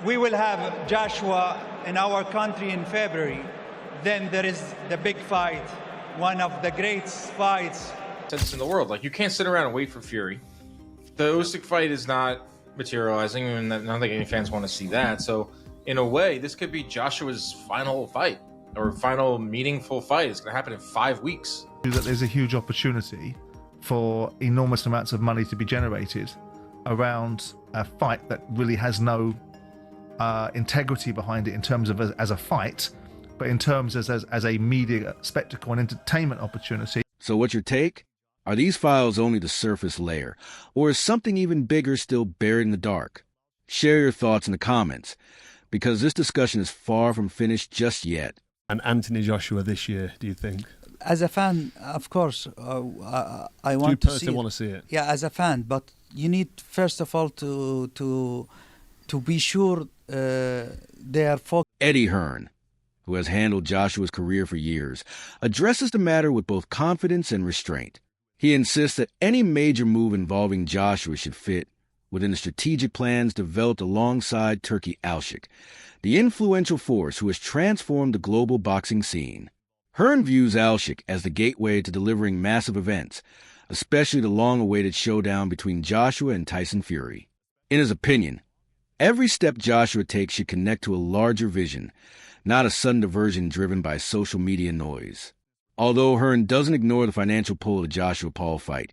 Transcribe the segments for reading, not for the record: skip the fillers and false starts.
we will have Joshua in our country in February. Then there is the big fight, one of the greatest fights in the world. Like, you can't sit around and wait for Fury. The Usyk fight is not materializing, and I don't think any fans want to see that. So, in a way, this could be Joshua's final fight or final meaningful fight. It's going to happen in 5 weeks. That there's a huge opportunity for enormous amounts of money to be generated around a fight that really has no integrity behind it in terms of as a fight, but in terms as a media spectacle and entertainment opportunity. So what's your take? Are these files only the surface layer, or is something even bigger still buried in the dark? Share your thoughts in the comments, because this discussion is far from finished just yet. And Anthony Joshua this year, do you think? As a fan, of course, I want to see it. Do you personally want to see it? Yeah, as a fan, but you need first of all to be sure they are focused. Eddie Hearn, who has handled Joshua's career for years, addresses the matter with both confidence and restraint. He insists that any major move involving Joshua should fit within the strategic plans developed alongside Turki Alalshikh, the influential force who has transformed the global boxing scene. Hearn views Alalshikh as the gateway to delivering massive events, especially the long-awaited showdown between Joshua and Tyson Fury. In his opinion, every step Joshua takes should connect to a larger vision, not a sudden diversion driven by social media noise. Although Hearn doesn't ignore the financial pull of the Joshua-Paul fight,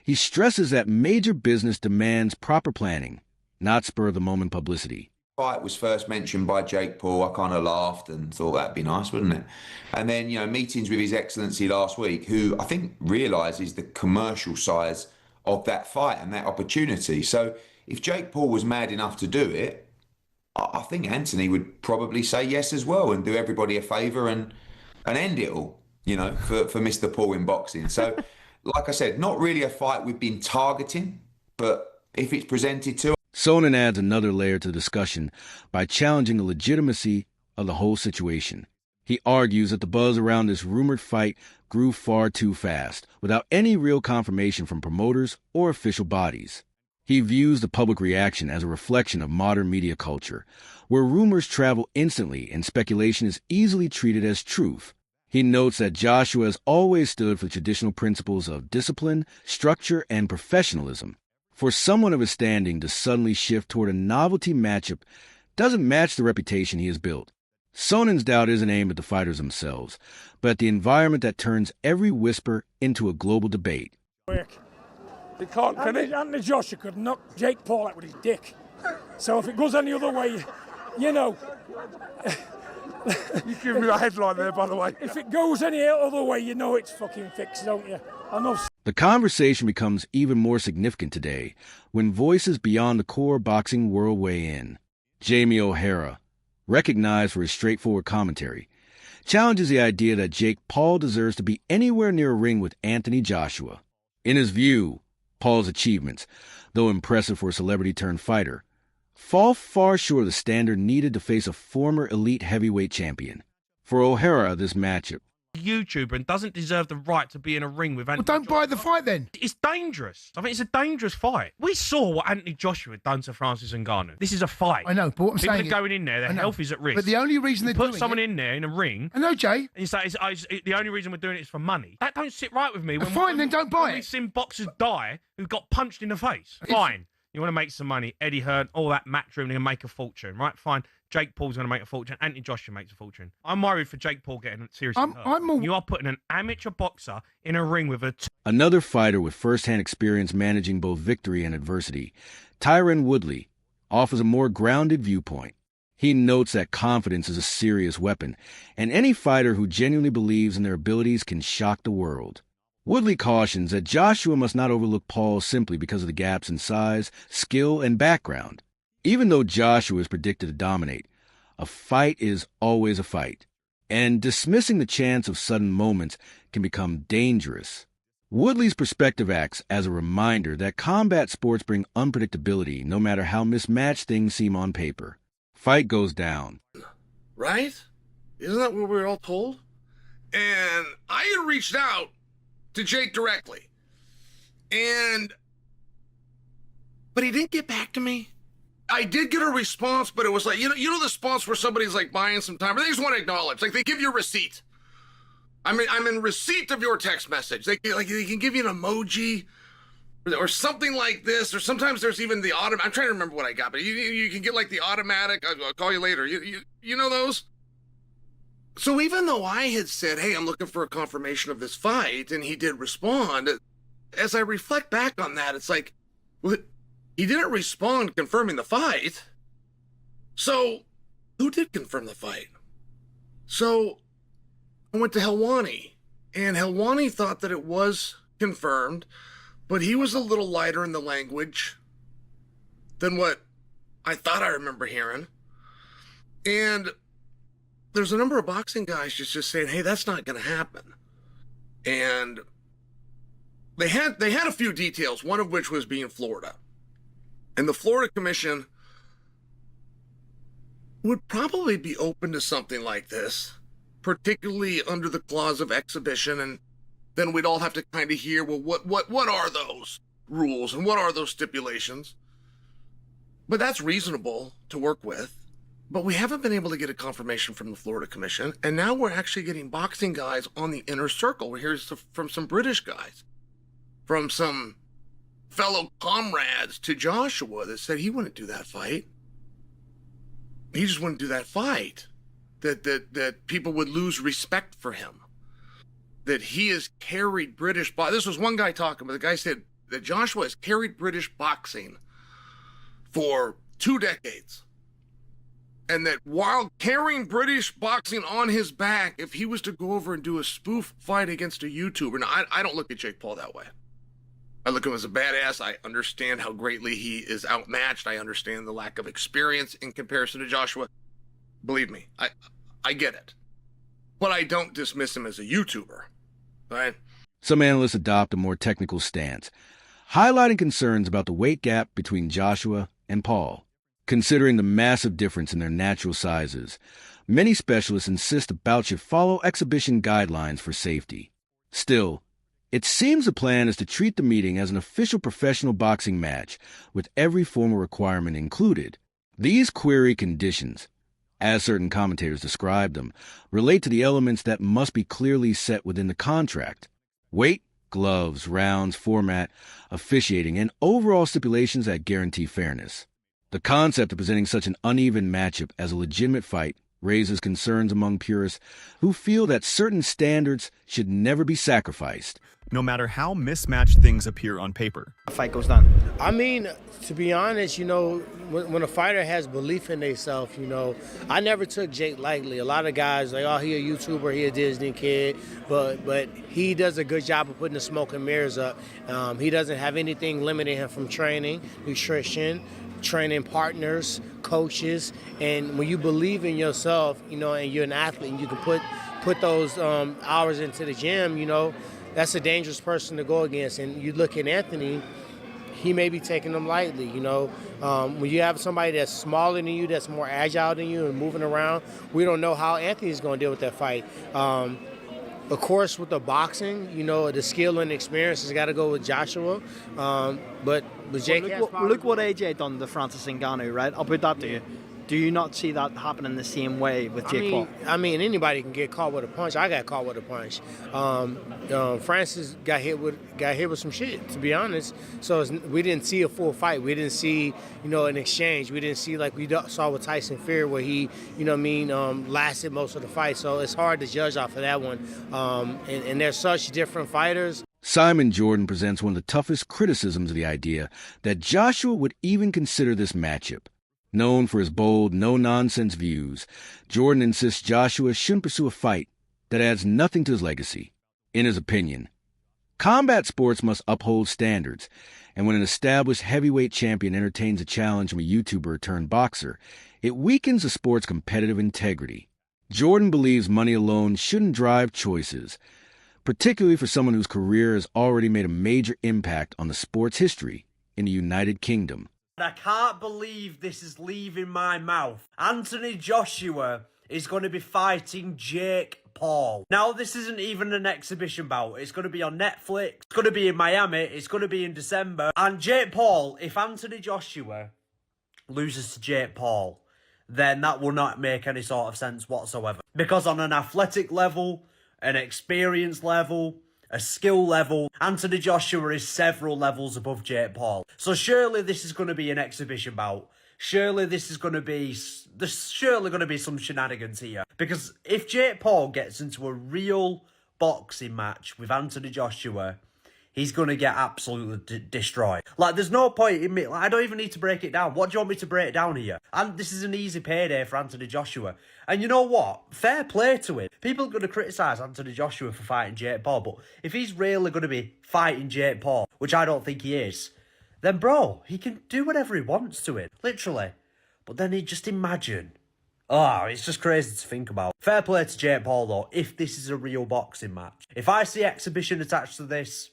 he stresses that major business demands proper planning, not spur-of-the-moment publicity. Fight was first mentioned by Jake Paul. I kind of laughed and thought that'd be nice, wouldn't it? And then, meetings with His Excellency last week, who I think realises the commercial size of that fight and that opportunity. So if Jake Paul was mad enough to do it, I think Anthony would probably say yes as well and do everybody a favour and end it all, for Mr. Paul in boxing. So, like I said, not really a fight we've been targeting, but if it's presented to us. Sonnen adds another layer to the discussion by challenging the legitimacy of the whole situation. He argues that the buzz around this rumored fight grew far too fast, without any real confirmation from promoters or official bodies. He views the public reaction as a reflection of modern media culture, where rumors travel instantly and speculation is easily treated as truth. He notes that Joshua has always stood for the traditional principles of discipline, structure, and professionalism. For someone of his standing to suddenly shift toward a novelty matchup doesn't match the reputation he has built. Sonnen's doubt isn't aimed at the fighters themselves, but at the environment that turns every whisper into a global debate. They can't, can it? Anthony Joshua could knock Jake Paul out with his dick. So if it goes any other way, You give me the headline there, by the way. If it goes any other way, it's fucking fixed, don't you? I know. The conversation becomes even more significant today when voices beyond the core boxing world weigh in. Jamie O'Hara, recognized for his straightforward commentary, challenges the idea that Jake Paul deserves to be anywhere near a ring with Anthony Joshua. In his view, Paul's achievements, though impressive for a celebrity-turned-fighter, fall far short of the standard needed to face a former elite heavyweight champion. For O'Hara, this matchup, YouTuber and doesn't deserve the right to be in a ring with Anthony. Well, don't buy the fight then. It's dangerous. I think it's a dangerous fight. We saw what Anthony Joshua had done to Francis Ngannou. This is a fight. I know, but what I'm People saying are going in there, their health is at risk. But the only reason they're doing put someone it, in there in a ring. I know, Jay. And you say the only reason we're doing it is for money. That don't sit right with me. Fine, then don't buy it. We've seen boxers die who got punched in the face. Fine. You want to make some money. Eddie Hearn, all that matchroom, they're going to make a fortune, right? Fine. Jake Paul's going to make a fortune. Anthony Joshua makes a fortune. I'm worried for Jake Paul getting seriously hurt. You are putting an amateur boxer in a ring with Another fighter with first-hand experience managing both victory and adversity, Tyron Woodley, offers a more grounded viewpoint. He notes that confidence is a serious weapon, and any fighter who genuinely believes in their abilities can shock the world. Woodley cautions that Joshua must not overlook Paul simply because of the gaps in size, skill, and background. Even though Joshua is predicted to dominate, a fight is always a fight, and dismissing the chance of sudden moments can become dangerous. Woodley's perspective acts as a reminder that combat sports bring unpredictability no matter how mismatched things seem on paper. Fight goes down. Right? Isn't that what we were all told? And I had reached out to Jake directly. But he didn't get back to me. I did get a response, but it was like, you know the response where somebody's like buying some time, or they just want to acknowledge, like they give you a receipt. I'm in receipt of your text message. They can give you an emoji or something like this, or sometimes there's even the automatic. I'm trying to remember what I got, but you can get like the automatic. I'll call you later. You know those? So even though I had said, hey, I'm looking for a confirmation of this fight, and he did respond, as I reflect back on that, it's like, well, he didn't respond confirming the fight. So who did confirm the fight? So I went to Helwani, and Helwani thought that it was confirmed, but he was a little lighter in the language than what I thought I remember hearing. And there's a number of boxing guys just saying, hey, that's not going to happen. And they had a few details, one of which was being Florida. And the Florida Commission would probably be open to something like this, particularly under the clause of exhibition, and then we'd all have to kind of hear, well, what are those rules and what are those stipulations? But that's reasonable to work with. But we haven't been able to get a confirmation from the Florida Commission, and now we're actually getting boxing guys on the inner circle. We're hearing from some British guys, from some fellow comrades to Joshua that said he wouldn't do that fight. He just wouldn't do that fight. That people would lose respect for him. That he has carried British boxing. This was one guy talking, but the guy said that Joshua has carried British boxing for 2 decades. And that while carrying British boxing on his back, if he was to go over and do a spoof fight against a YouTuber, now I don't look at Jake Paul that way. I look at him as a badass. I understand how greatly he is outmatched. I understand the lack of experience in comparison to Joshua. Believe me, I get it. But I don't dismiss him as a YouTuber, right? Some analysts adopt a more technical stance, highlighting concerns about the weight gap between Joshua and Paul. Considering the massive difference in their natural sizes, many specialists insist the bout should follow exhibition guidelines for safety. Still, it seems the plan is to treat the meeting as an official professional boxing match, with every formal requirement included. These query conditions, as certain commentators describe them, relate to the elements that must be clearly set within the contract: weight, gloves, rounds, format, officiating, and overall stipulations that guarantee fairness. The concept of presenting such an uneven matchup as a legitimate fight raises concerns among purists who feel that certain standards should never be sacrificed. No matter how mismatched things appear on paper. The fight goes down. I mean, to be honest, when a fighter has belief in themselves, I never took Jake lightly. A lot of guys like, oh, he a YouTuber, he a Disney kid, but he does a good job of putting the smoke and mirrors up. He doesn't have anything limiting him from training, nutrition, training partners, coaches, and when you believe in yourself, and you're an athlete, and you can put those hours into the gym, that's a dangerous person to go against. And you look at Anthony, he may be taking them lightly, When you have somebody that's smaller than you, that's more agile than you and moving around, we don't know how Anthony's going to deal with that fight. Of course, with the boxing, the skill and experience has got to go with Joshua. But Jake, look what AJ done to Francis Ngannou, right? I'll put that to you. Do you not see that happening the same way with Jake Paul? I mean, anybody can get caught with a punch. I got caught with a punch. Francis got hit with some shit, to be honest. So we didn't see a full fight. We didn't see, an exchange. We didn't see like we saw with Tyson Fury, where he, lasted most of the fight. So it's hard to judge off of that one. And they're such different fighters. Simon Jordan presents one of the toughest criticisms of the idea that Joshua would even consider this matchup. Known for his bold, no-nonsense views, Jordan insists Joshua shouldn't pursue a fight that adds nothing to his legacy. In his opinion, combat sports must uphold standards, and when an established heavyweight champion entertains a challenge from a YouTuber turned boxer, it weakens the sport's competitive integrity. Jordan believes money alone shouldn't drive choices, particularly for someone whose career has already made a major impact on the sport's history in the United Kingdom. I can't believe this is leaving my mouth. Anthony Joshua is going to be fighting Jake Paul. Now, this isn't even an exhibition bout. It's going to be on Netflix. It's going to be in Miami. It's going to be in December. And Jake Paul, if Anthony Joshua loses to Jake Paul, then that will not make any sort of sense whatsoever. Because on an athletic level, an experience level, a skill level, Anthony Joshua is several levels above Jake Paul. So surely this is going to be an exhibition bout. Surely this is going to be... There's surely going to be some shenanigans here. Because if Jake Paul gets into a real boxing match with Anthony Joshua, he's going to get absolutely destroyed. Like, there's no point in me... Like, I don't even need to break it down. What do you want me to break down here? And this is an easy payday for Anthony Joshua. And you know what? Fair play to him. People are going to criticise Anthony Joshua for fighting Jake Paul, but if he's really going to be fighting Jake Paul, which I don't think he is, then, bro, he can do whatever he wants to it. Literally. But then he just imagine... Oh, it's just crazy to think about. Fair play to Jake Paul, though, if this is a real boxing match. If I see exhibition attached to this...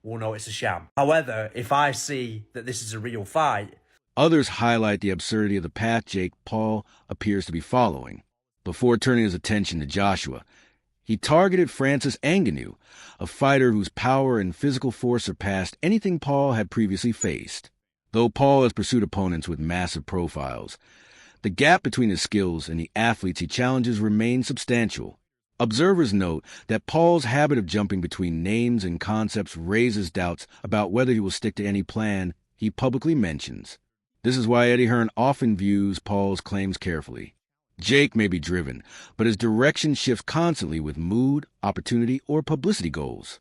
we'll know it's a sham. However, if I see that this is a real fight... Others highlight the absurdity of the path Jake Paul appears to be following. Before turning his attention to Joshua, he targeted Francis Ngannou, a fighter whose power and physical force surpassed anything Paul had previously faced. Though Paul has pursued opponents with massive profiles, the gap between his skills and the athletes he challenges remains substantial. Observers note that Paul's habit of jumping between names and concepts raises doubts about whether he will stick to any plan he publicly mentions. This is why Eddie Hearn often views Paul's claims carefully. Jake may be driven, but his direction shifts constantly with mood, opportunity, or publicity goals.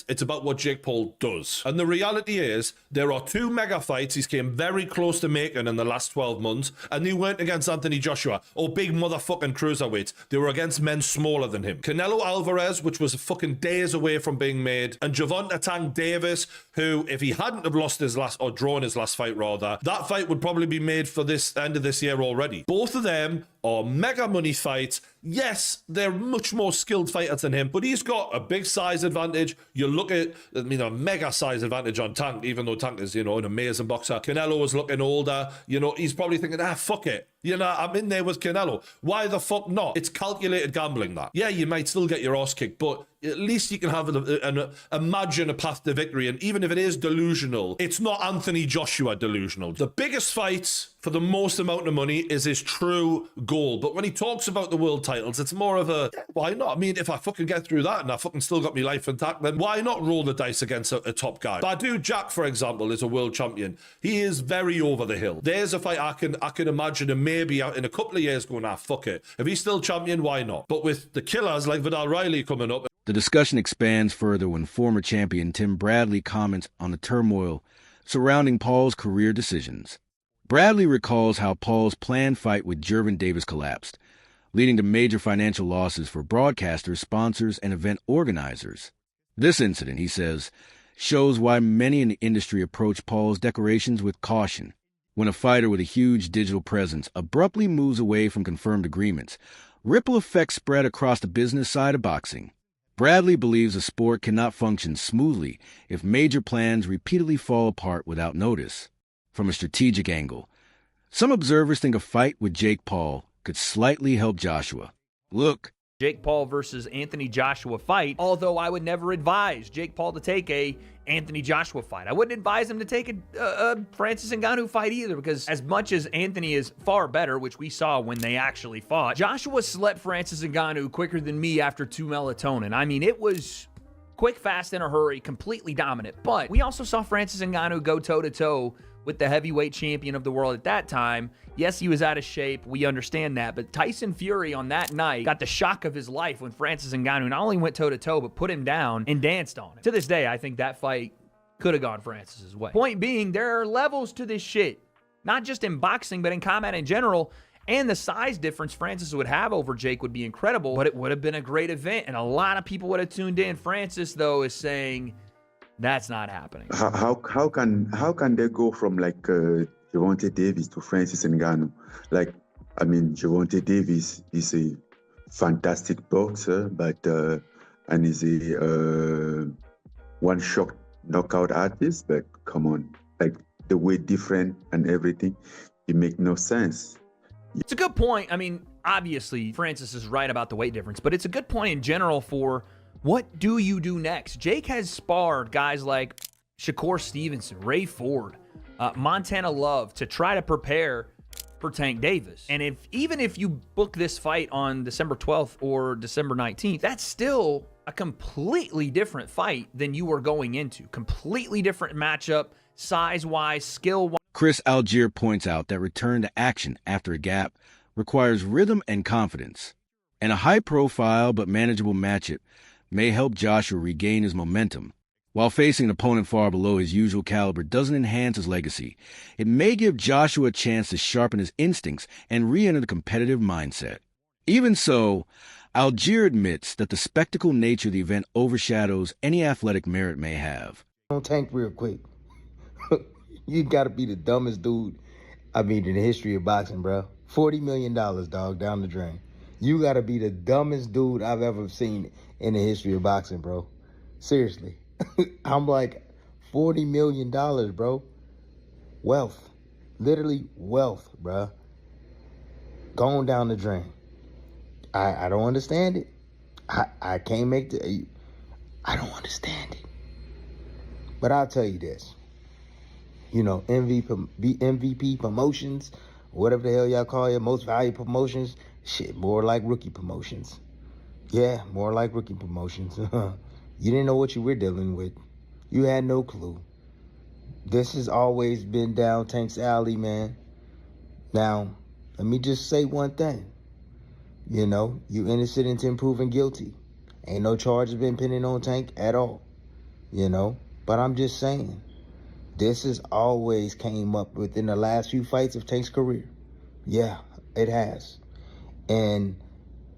It's about what Jake Paul does. And the reality is, there are 2 mega fights he's came very close to making in the last 12 months, and they weren't against Anthony Joshua or big motherfucking cruiserweights. They were against men smaller than him. Canelo Alvarez, which was fucking days away from being made, and Gervonta Tank Davis, who, if he hadn't have lost his last, or drawn his last fight rather, that fight would probably be made for this end of this year already. Both of them are mega money fights. Yes, they're much more skilled fighters than him, but he's got a big size advantage. You look at, a mega size advantage on Tank, even though Tank is, an amazing boxer. Canelo is looking older. He's probably thinking, fuck it. I'm in there with Canelo. Why the fuck not? It's calculated gambling, that. Yeah, you might still get your ass kicked, but at least you can have imagine a path to victory. And even if it is delusional, it's not Anthony Joshua delusional. The biggest fight for the most amount of money is his true goal. But when he talks about the world titles, it's more of a, why not? If I fucking get through that and I fucking still got my life intact, then why not roll the dice against a top guy? Badu Jack, for example, is a world champion. He is very over the hill. There's a fight I can imagine him maybe in a couple of years going, fuck it. If he's still champion, why not? But with the killers like Vidal Riley coming up... The discussion expands further when former champion Tim Bradley comments on the turmoil surrounding Paul's career decisions. Bradley recalls how Paul's planned fight with Gervonta Davis collapsed, leading to major financial losses for broadcasters, sponsors, and event organizers. This incident, he says, shows why many in the industry approach Paul's declarations with caution. When a fighter with a huge digital presence abruptly moves away from confirmed agreements, ripple effects spread across the business side of boxing. Bradley believes a sport cannot function smoothly if major plans repeatedly fall apart without notice. From a strategic angle, some observers think a fight with Jake Paul could slightly help Joshua. Look, Jake Paul versus Anthony Joshua fight, although I would never advise Jake Paul to take a Anthony Joshua fight. I wouldn't advise him to take a Francis Ngannou fight either, because as much as Anthony is far better, which we saw when they actually fought, Joshua slept Francis Ngannou quicker than me after 2 melatonin. It was quick, fast, in a hurry, completely dominant. But we also saw Francis Ngannou go toe-to-toe with the heavyweight champion of the world at that time. Yes, he was out of shape. We understand that. But Tyson Fury on that night got the shock of his life when Francis Ngannou not only went toe-to-toe, but put him down and danced on him. To this day, I think that fight could have gone Francis's way. Point being, there are levels to this shit. Not just in boxing, but in combat in general. And the size difference Francis would have over Jake would be incredible, but it would have been a great event. And a lot of people would have tuned in. Francis, though, is saying that's not happening. How can they go from Gervonta Davis to Francis Ngannou? Gervonta Davis is a fantastic boxer, and is a one-shot knockout artist. But come on, the weight different and everything, it make no sense. It's a good point. Obviously, Francis is right about the weight difference, but it's a good point in general for what do you do next? Jake has sparred guys like Shakur Stevenson, Ray Ford, Montana Love to try to prepare for Tank Davis. And even if you book this fight on December 12th or December 19th, that's still a completely different fight than you were going into. Completely different matchup, size-wise, skill-wise. Chris Algier points out that return to action after a gap requires rhythm and confidence. And a high-profile but manageable matchup may help Joshua regain his momentum. While facing an opponent far below his usual caliber doesn't enhance his legacy, it may give Joshua a chance to sharpen his instincts and re-enter the competitive mindset. Even so, Algier admits that the spectacle nature of the event overshadows any athletic merit may have. On Tank real quick. You gotta be the dumbest dude, in the history of boxing, bro. $40 million, dog, down the drain. You gotta be the dumbest dude I've ever seen in the history of boxing, bro. Seriously. I'm like, $40 million, bro. Wealth. Literally wealth, bro. Going down the drain. I don't understand it. I can't make the... I don't understand it. But I'll tell you this. MVP promotions, whatever the hell y'all call it, most valuable promotions, shit, more like rookie promotions. Yeah, more like rookie promotions. You didn't know what you were dealing with. You had no clue. This has always been down Tank's alley, man. Now, let me just say one thing. You innocent until proven guilty. Ain't no charges been pending on Tank at all. But I'm just saying, this has always came up within the last few fights of Tank's career. Yeah, it has. And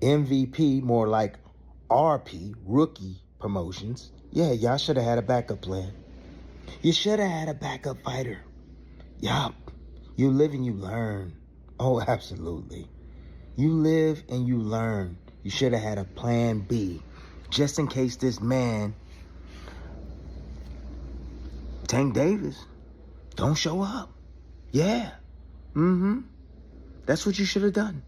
MVP, more like RP, rookie promotions, yeah, y'all should have had a backup plan. You should have had a backup fighter. Yup. You live and you learn. Oh, absolutely. You live and you learn. You should have had a plan B, just in case this man, Tank Davis, don't show up. Yeah. That's what you should have done.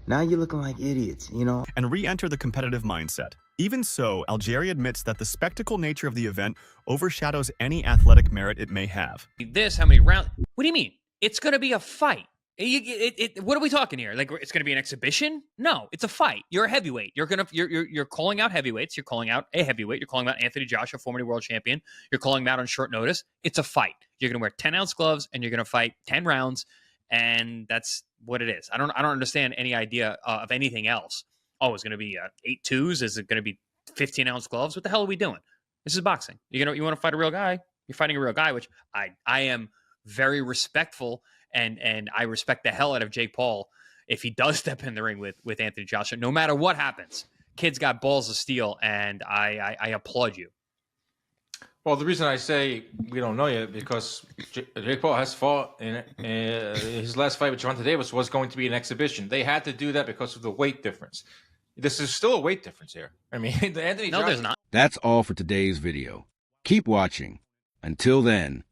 Now you're looking like idiots, And re-enter the competitive mindset. Even so, Algieri admits that the spectacle nature of the event overshadows any athletic merit it may have. How many rounds? What do you mean? It's going to be a fight. What are we talking here? Like, it's going to be an exhibition? No, it's a fight. You're a heavyweight. You're calling out heavyweights. You're calling out a heavyweight. You're calling out Anthony Joshua, former world champion. You're calling him out on short notice. It's a fight. You're going to wear 10-ounce gloves and you're going to fight 10 rounds. And that's what it is. I don't understand any idea of anything else. Oh, it's going to be 8-2s. Is it going to be 15-ounce gloves? What the hell are we doing? This is boxing. You want to fight a real guy? You're fighting a real guy, which I am very respectful, and I respect the hell out of Jake Paul if he does step in the ring with Anthony Joshua. No matter what happens, kid's got balls of steel, and I applaud you. Well, the reason I say we don't know yet because Jake Paul has fought in his last fight with Gervonta Davis was going to be an exhibition. They had to do that because of the weight difference. This is still a weight difference here. Anthony Joshua... there's not. That's all for today's video. Keep watching. Until then,